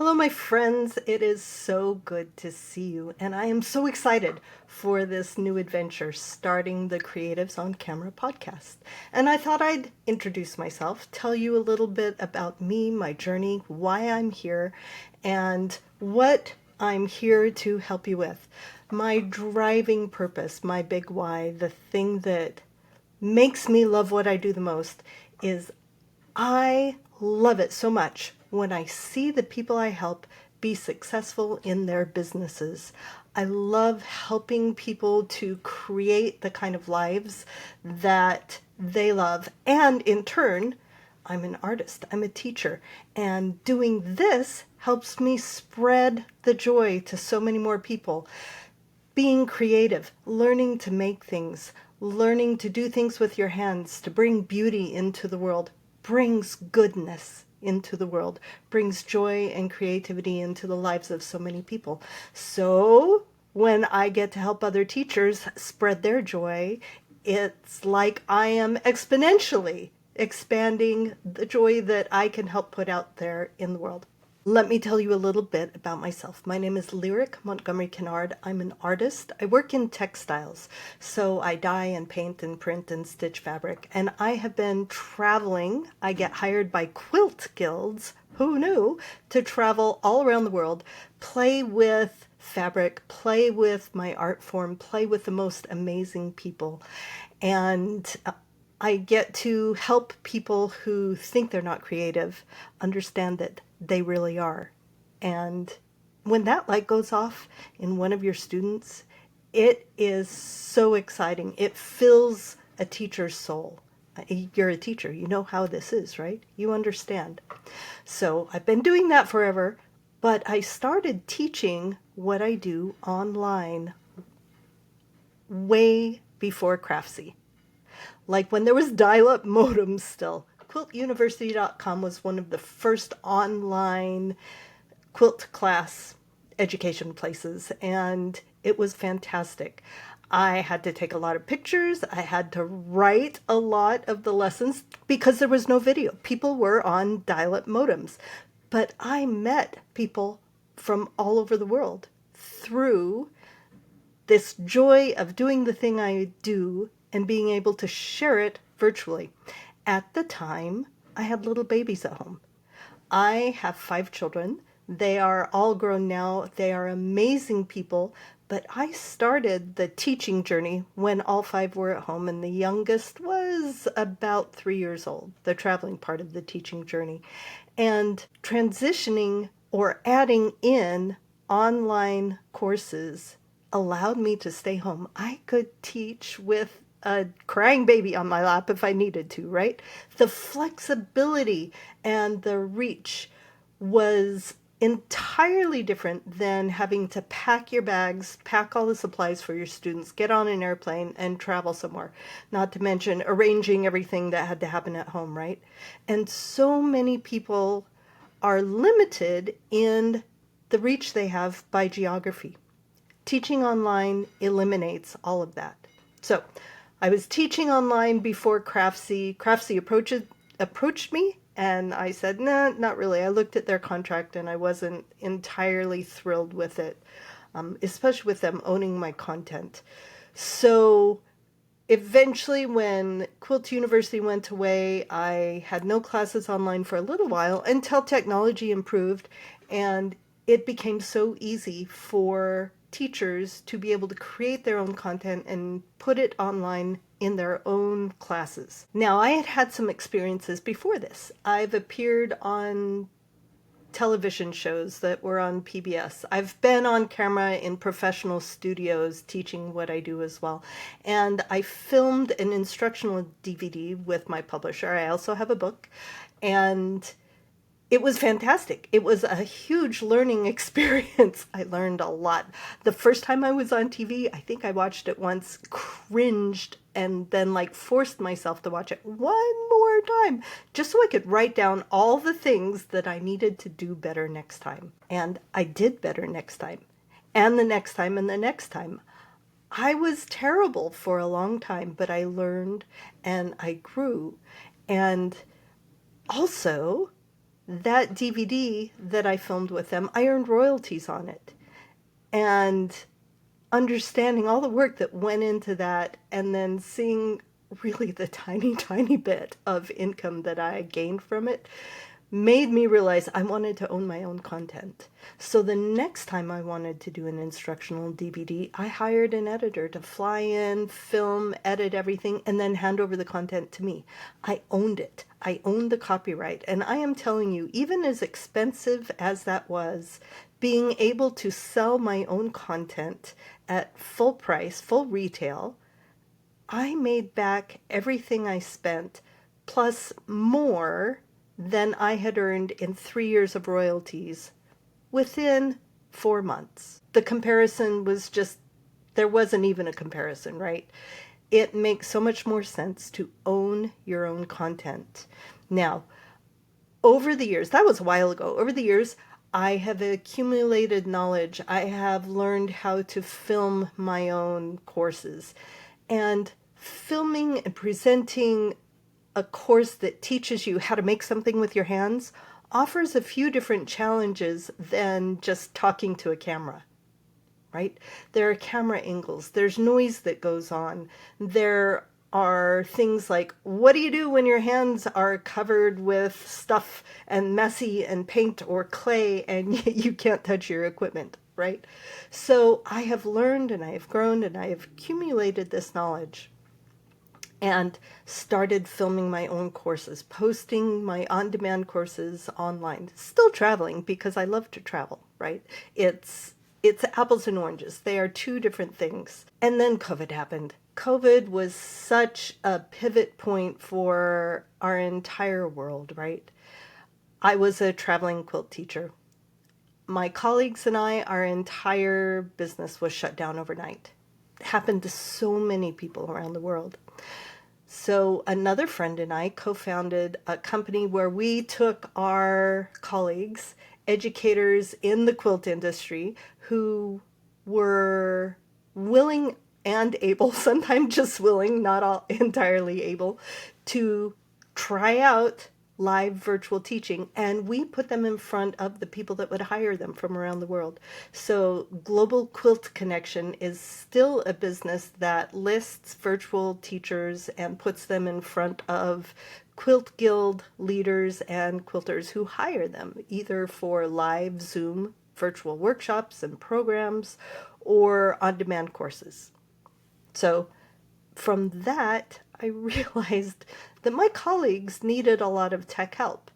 Hello, my friends. It is so good to see you, and I am so excited for this new adventure, starting the Creatives on Camera podcast. And I thought I'd introduce myself, tell you a little bit about me, my journey, why I'm here, and what I'm here to help you with. My driving purpose, my big why, the thing that makes me love what I do the most is I love it so much when I see the people I help be successful in their businesses. I love helping people to create the kind of lives that they love. And in turn, I'm an artist, I'm a teacher, and doing this helps me spread the joy to so many more people. Being creative, learning to make things, learning to do things with your hands, to bring beauty into the world, brings goodness into the world, brings joy and creativity into the lives of so many people. So when I get to help other teachers spread their joy, it's like I am exponentially expanding the joy that I can help put out there in the world. Let me tell you a little bit about myself. My name is Lyric Montgomery Kinard. I'm an artist. I work in textiles, so I dye and paint and print and stitch fabric. And I have been traveling. I get hired by quilt guilds, who knew, to travel all around the world, play with fabric, play with my art form, play with the most amazing people. And I get to help people who think they're not creative understand that they really are. And when that light goes off in one of your students, it is so exciting. It fills a teacher's soul. You're a teacher. You know how this is, right? You understand. So I've been doing that forever, but I started teaching what I do online way before Craftsy. Like when there was dial-up modems still. Quiltuniversity.com was one of the first online quilt class education places, and it was fantastic. I had to take a lot of pictures. I had to write a lot of the lessons because there was no video. People were on dial-up modems. But I met people from all over the world through this joy of doing the thing I do and being able to share it virtually. At the time, I had little babies at home. I have 5 children. They are all grown now. They are amazing people. But I started the teaching journey when all 5 were at home, and the youngest was about 3 years old, the traveling part of the teaching journey. And transitioning or adding in online courses allowed me to stay home. I could teach with a crying baby on my lap if I needed to, right? The flexibility and the reach was entirely different than having to pack your bags, pack all the supplies for your students, get on an airplane and travel somewhere. Not to mention arranging everything that had to happen at home, right? And so many people are limited in the reach they have by geography. Teaching online eliminates all of that. So I was teaching online before Craftsy. Craftsy approached me, and I said, nah, not really. I looked at their contract and I wasn't entirely thrilled with it, especially with them owning my content. So eventually, when Quilt University went away, I had no classes online for a little while until technology improved and it became so easy for teachers to be able to create their own content and put it online in their own classes. Now, I had had some experiences before this. I've appeared on television shows that were on PBS. I've been on camera in professional studios teaching what I do as well. And I filmed an instructional DVD with my publisher. I also have a book. And it was fantastic. It was a huge learning experience. I learned a lot. The first time I was on TV, I think I watched it once, cringed, and then forced myself to watch it one more time just so I could write down all the things that I needed to do better next time. And I did better next time. And the next time and the next time. I was terrible for a long time, but I learned and I grew. And also, that DVD that I filmed with them, I earned royalties on it. And understanding all the work that went into that, and then seeing really the tiny, tiny bit of income that I gained from it, made me realize I wanted to own my own content. So the next time I wanted to do an instructional DVD, I hired an editor to fly in, film, edit everything, and then hand over the content to me. I owned it. I owned the copyright. And I am telling you, even as expensive as that was, being able to sell my own content at full price, full retail, I made back everything I spent, plus more than I had earned in 3 years of royalties within 4 months. The comparison was just, there wasn't even a comparison, right? It makes so much more sense to own your own content. Now, over the years, that was a while ago, over the years, I have accumulated knowledge. I have learned how to film my own courses. And filming and presenting a course that teaches you how to make something with your hands offers a few different challenges than just talking to a camera, right? There are camera angles, there's noise that goes on, there are things like, what do you do when your hands are covered with stuff and messy and paint or clay and you can't touch your equipment, right? So I have learned and I have grown and I have accumulated this knowledge and started filming my own courses, posting my on-demand courses online. Still traveling because I love to travel, right? It's apples and oranges. They are two different things. And then COVID happened. COVID was such a pivot point for our entire world, right? I was a traveling quilt teacher. My colleagues and I, our entire business was shut down overnight. It happened to so many people around the world. So another friend and I co-founded a company where we took our colleagues, educators in the quilt industry, who were willing and able, sometimes just willing, not all entirely able, to try out live virtual teaching, and we put them in front of the people that would hire them from around the world. So Global Quilt Connection is still a business that lists virtual teachers and puts them in front of Quilt Guild leaders and quilters who hire them, either for live Zoom virtual workshops and programs or on-demand courses. So from that, I realized that my colleagues needed a lot of tech help.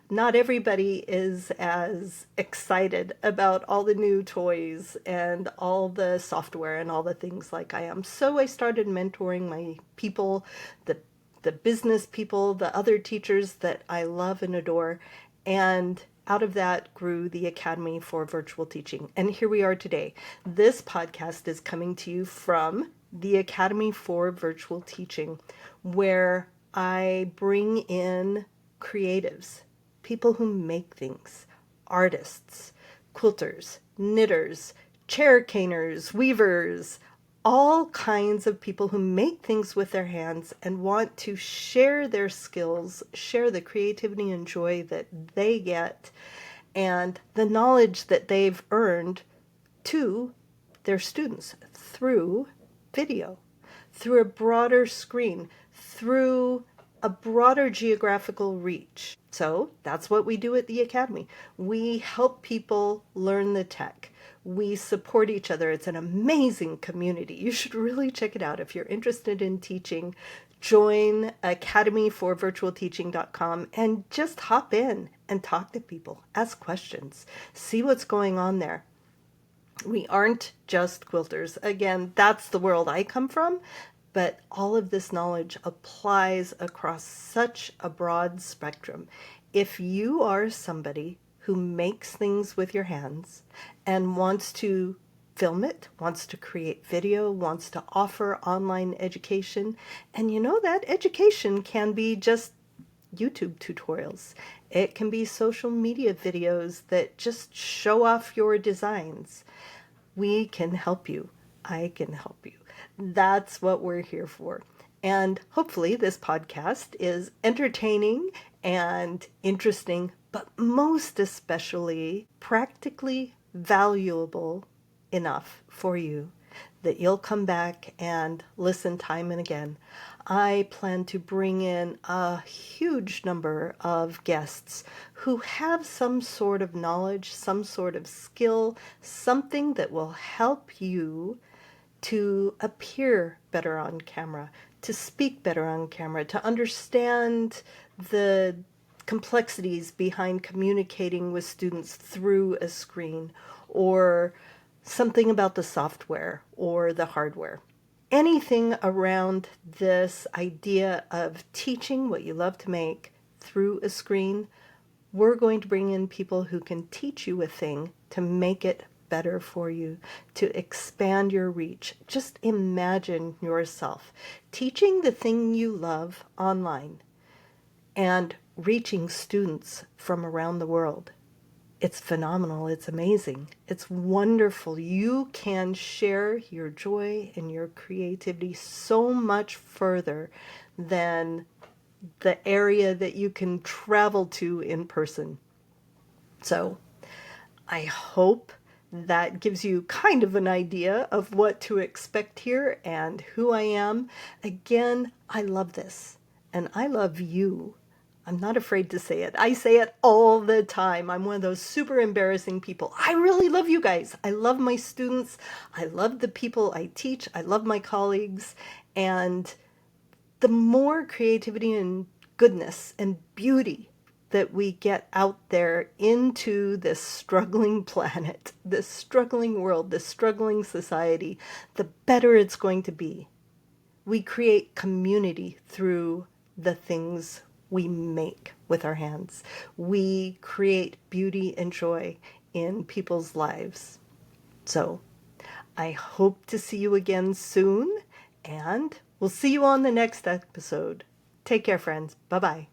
Not everybody is as excited about all the new toys and all the software and all the things like I am. So I started mentoring my people, the business people, the other teachers that I love and adore. And out of that grew the Academy for Virtual Teaching. And here we are today. This podcast is coming to you from the Academy for Virtual Teaching, where I bring in creatives, people who make things, artists, quilters, knitters, chair caners, weavers, all kinds of people who make things with their hands and want to share their skills, share the creativity and joy that they get and the knowledge that they've earned to their students through video, through a broader screen, through a broader geographical reach. So that's what we do at the Academy. We help people learn the tech. We support each other. It's an amazing community. You should really check it out. If you're interested in teaching, join academyforvirtualteaching.com and just hop in and talk to people, ask questions, see what's going on there. We aren't just quilters. Again, that's the world I come from, but all of this knowledge applies across such a broad spectrum. If you are somebody who makes things with your hands and wants to film it, wants to create video, wants to offer online education, and you know that education can be just YouTube tutorials. It can be social media videos that just show off your designs. We can help you. I can help you. That's what we're here for. And hopefully this podcast is entertaining and interesting but most especially practically valuable enough for you that you'll come back and listen time and again. I plan to bring in a huge number of guests who have some sort of knowledge, some sort of skill, something that will help you to appear better on camera, to speak better on camera, to understand the complexities behind communicating with students through a screen, or something about the software or the hardware. Anything around this idea of teaching what you love to make through a screen, we're going to bring in people who can teach you a thing to make it better for you, to expand your reach. Just imagine yourself teaching the thing you love online and reaching students from around the world. It's phenomenal. It's amazing. It's wonderful. You can share your joy and your creativity so much further than the area that you can travel to in person. So I hope that gives you kind of an idea of what to expect here and who I am. Again, I love this, and I love you. I'm not afraid to say it. I say it all the time. I'm one of those super embarrassing people. I really love you guys. I love my students. I love the people I teach. I love my colleagues. And the more creativity and goodness and beauty that we get out there into this struggling planet, this struggling world, this struggling society, the better it's going to be. We create community through the things we make with our hands. We create beauty and joy in people's lives. So I hope to see you again soon, and we'll see you on the next episode. Take care, friends. Bye-bye.